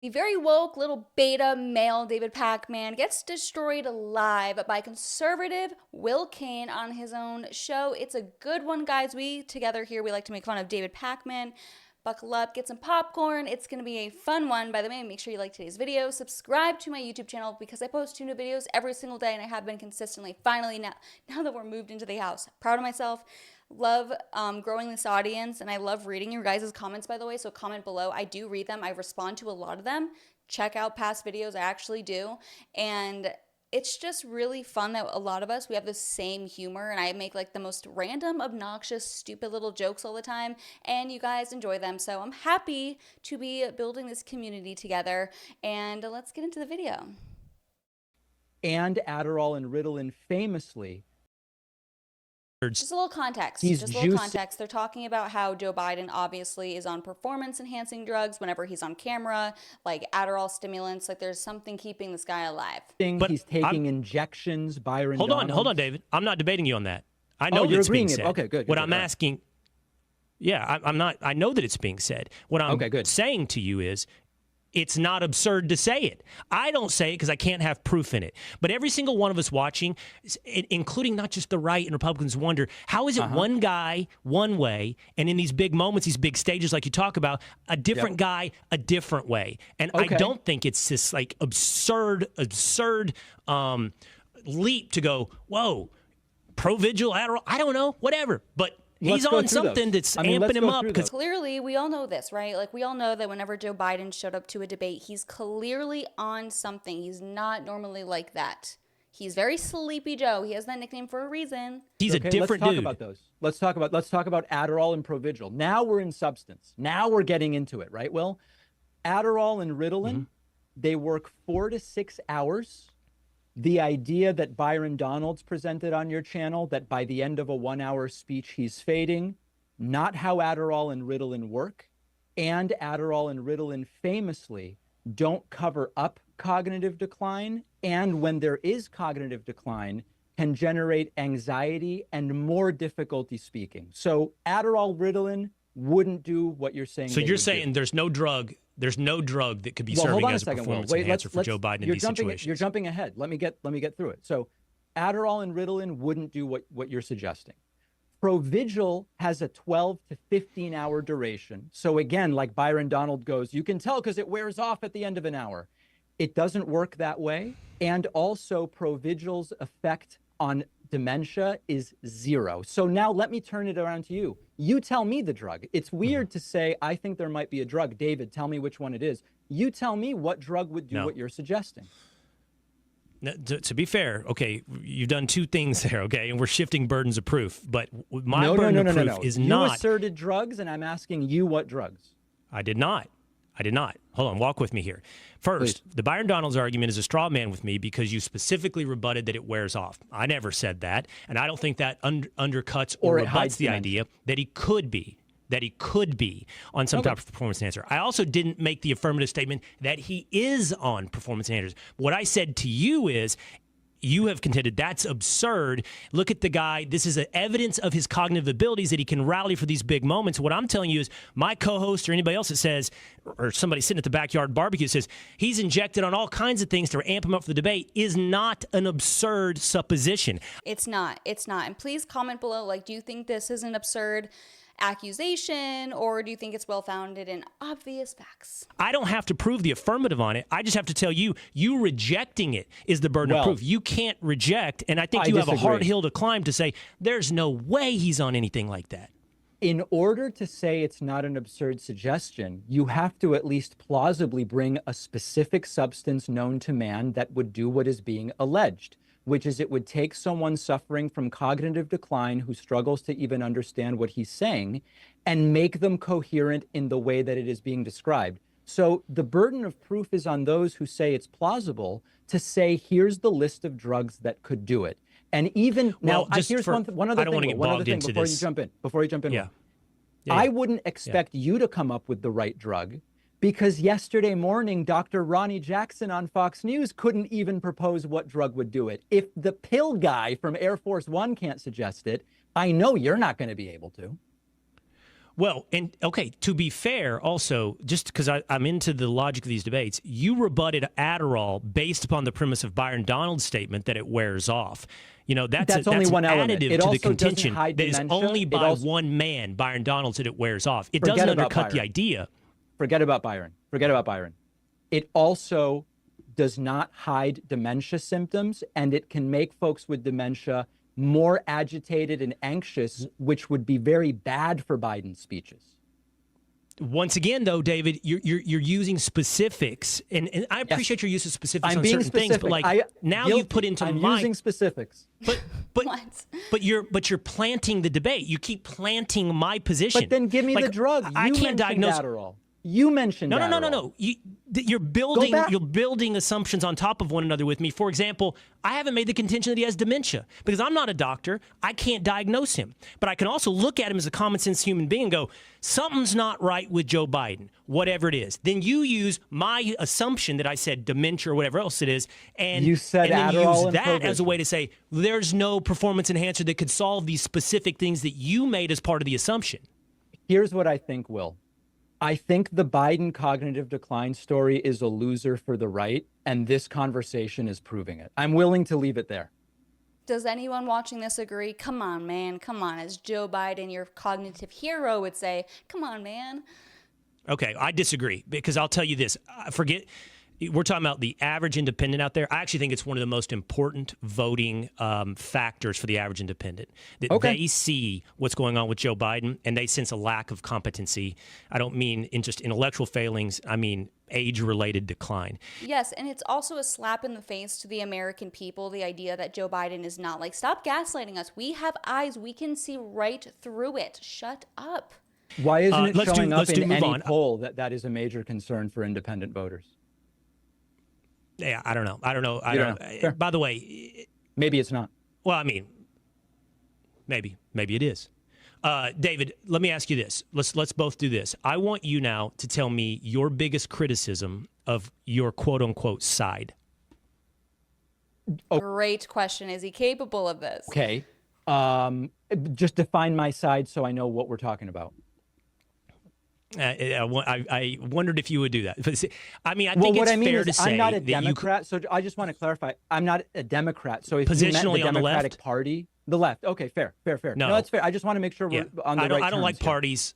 The very woke little beta male David Pakman gets destroyed live by conservative Will Cain on his own show. It's a good one, guys. We together here, we like to make fun of David Pakman. Buckle up, get some popcorn. It's going to be a fun one. By the way, make sure you like today's video. Subscribe to my YouTube channel because I post 2 new videos every single day, and I have been consistently. Finally, now that we're moved into the house, proud of myself. Love growing this audience, and I love reading your guys' comments, by the way. So comment below. I do read them. I respond to a lot of them. Check out past videos. I actually do. And it's just really fun that a lot of us, we have the same humor, and I make like the most random, obnoxious, stupid little jokes all the time, and you guys enjoy them. So I'm happy to be building this community together, and let's get into the video. And Adderall and Ritalin famously. Just a little context. They're talking about how Joe Biden obviously is on performance-enhancing drugs whenever he's on camera, like Adderall stimulants. Like there's something keeping this guy alive. But he's taking injections. Byron. Hold on, David. I'm not debating you on that. I know you're that's agreeing being said. Okay, good. What I'm asking, I'm not. I know that it's being said. What I'm saying to you is, it's not absurd to say it. I don't say it because I can't have proof in it. But every single one of us watching, including not just the right and Republicans, wonder, how is it one guy one way, and in these big moments, these big stages like you talk about, a different guy a different way? And I don't think it's this like absurd leap to go, whoa, Provigil, Adderall, I don't know, whatever. But he's on something that's amping him up. Because clearly, we all know this, right? Like, we all know that whenever Joe Biden showed up to a debate, he's clearly on something. He's not normally like that. He's very Sleepy Joe. He has that nickname for a reason. He's a different dude. Let's talk about those. Let's talk about Adderall and Provigil. Now we're in substance. Now we're getting into it, right, Will? Adderall and Ritalin, they work 4 to 6 hours. The idea that Byron Donalds presented on your channel, that by the end of a 1-hour speech he's fading, not how Adderall and Ritalin work. And Adderall and Ritalin famously don't cover up cognitive decline, and when there is cognitive decline, can generate anxiety and more difficulty speaking. So Adderall, Ritalin wouldn't do what you're saying. So you're saying there's no drug that could be serving as a performance enhancer for Joe Biden in these situations. You're jumping ahead. Let me get through it. So Adderall and Ritalin wouldn't do what you're suggesting. Provigil has a 12 to 15-hour duration. So again, like Byron Donald goes, you can tell because it wears off at the end of an hour. It doesn't work that way. And also Provigil's effect on dementia is 0. So now let me turn it around to you. You tell me the drug. It's weird to say, I think there might be a drug. David, tell me which one it is. You tell me what drug would do what you're suggesting. Now, to be fair, okay, you've done 2 things there, okay, and we're shifting burdens of proof. But my burden of proof is not. You asserted drugs, and I'm asking you what drugs. I did not. Hold on, walk with me here. First, the Byron Donalds argument is a straw man with me because you specifically rebutted that it wears off. I never said that, and I don't think that undercuts or rebuts the idea that he could be on some type of performance enhancer. I also didn't make the affirmative statement that he is on performance enhancers. What I said to you is, you have contended that's absurd. Look at the guy. This is evidence of his cognitive abilities that he can rally for these big moments. What I'm telling you is my co-host or anybody else that says, or somebody sitting at the backyard barbecue says, he's injected on all kinds of things to amp him up for the debate is not an absurd supposition. It's not. And please comment below, like, do you think this is an absurd accusation, or do you think it's well-founded in obvious facts? I don't have to prove the affirmative on it. I just have to tell you, you rejecting it is the burden of proof. You can't reject, and I think you have a hard hill to climb to say, there's no way he's on anything like that. In order to say it's not an absurd suggestion, you have to at least plausibly bring a specific substance known to man that would do what is being alleged, which is it would take someone suffering from cognitive decline who struggles to even understand what he's saying and make them coherent in the way that it is being described. So the burden of proof is on those who say it's plausible to say, here's the list of drugs that could do it. And even now, here's one other thing before you jump in. I wouldn't expect you to come up with the right drug, because yesterday morning, Dr. Ronnie Jackson on Fox News couldn't even propose what drug would do it. If the pill guy from Air Force One can't suggest it, I know you're not going to be able to. Well, and okay, to be fair, also, just because I'm into the logic of these debates, you rebutted Adderall based upon the premise of Byron Donald's statement that it wears off. You know, that's only one an element. additive It to the also doesn't contention hide that is dementia. only It by also- one man, Byron Donald, that it wears off. It Forget doesn't about undercut the Byron. idea. Forget about Byron. Forget about Byron. It also does not hide dementia symptoms, and it can make folks with dementia more agitated and anxious, which would be very bad for Biden's speeches. Once again, though, David, you're using specifics, and I appreciate your use of specifics on certain things, but like now you put into I'm my using specifics. But What? but you're planting the debate. You keep planting my position. But then give me Like, the drug. I You can't mentioned diagnose. Adderall. You mentioned No. Adderall. You're building back. you're building assumptions on top of one another with me. For example, I haven't made the contention that he has dementia because I'm not a doctor. I can't diagnose him. But I can also look at him as a common sense human being and go, something's not right with Joe Biden, whatever it is. Then you use my assumption that I said dementia or whatever else it is, and You said and then Adderall use and that as a Provision. way to say there's no performance enhancer that could solve these specific things that you made as part of the assumption. Here's what I think, Will. I think the Biden cognitive decline story is a loser for the right, and this conversation is proving it. I'm willing to leave it there. Does anyone watching this agree? Come on, man. Come on. As Joe Biden, your cognitive hero, would say, come on, man. Okay, I disagree because I'll tell you this. We're talking about the average independent out there. I actually think it's one of the most important voting factors for the average independent. That they see what's going on with Joe Biden and they sense a lack of competency. I don't mean in just intellectual failings. I mean age-related decline. Yes, and it's also a slap in the face to the American people, the idea that Joe Biden is not like, stop gaslighting us. We have eyes. We can see right through it. Shut up. Why isn't it showing up in move any on. poll that is a major concern for independent voters? Yeah, I don't know. I don't know. Sure. By the way, Maybe it's not. well, I mean, maybe it is. David, let me ask you this. Let's both do this. I want you now to tell me your biggest criticism of your quote unquote side. Great question. Is he capable of this? Okay. Just define my side so I know what we're talking about. I wondered if you would do that. I mean, I Well, think what it's I mean fair is to say I'm not a that you Democrat, so I just want to clarify. I'm not a Democrat. So if you meant Positionally the on the Democratic left? Party, the left. Okay, fair. No. that's fair. I just want to make sure we're on the right I don't like terms here. parties.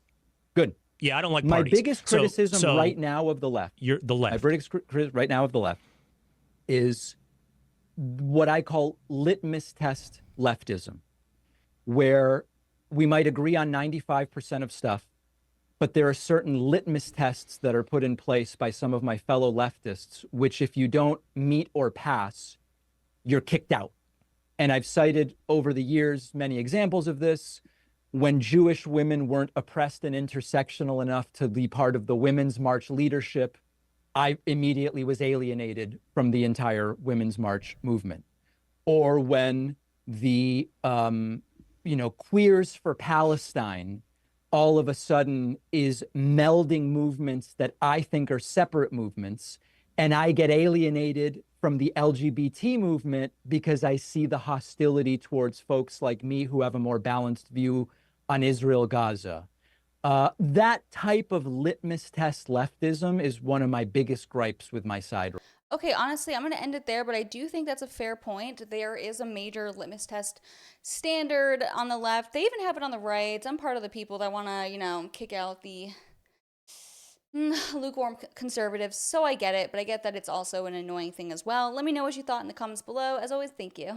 Good. Yeah, I don't like My parties. biggest So- criticism so right now of the left. You're the left. My biggest criticism right now of the left is what I call litmus test leftism, where we might agree on 95% of stuff, but there are certain litmus tests that are put in place by some of my fellow leftists, which if you don't meet or pass, you're kicked out. And I've cited over the years many examples of this. When Jewish women weren't oppressed and intersectional enough to be part of the Women's March leadership, I immediately was alienated from the entire Women's March movement. Or when the, Queers for Palestine all of a sudden is melding movements that I think are separate movements, and I get alienated from the LGBT movement because I see the hostility towards folks like me who have a more balanced view on Israel, Gaza. That type of litmus test leftism is one of my biggest gripes with my side. Okay, honestly, I'm going to end it there, but I do think that's a fair point. There is a major litmus test standard on the left. They even have it on the right. I'm part of the people that want to, kick out the lukewarm conservatives, so I get it, but I get that it's also an annoying thing as well. Let me know what you thought in the comments below. As always, thank you.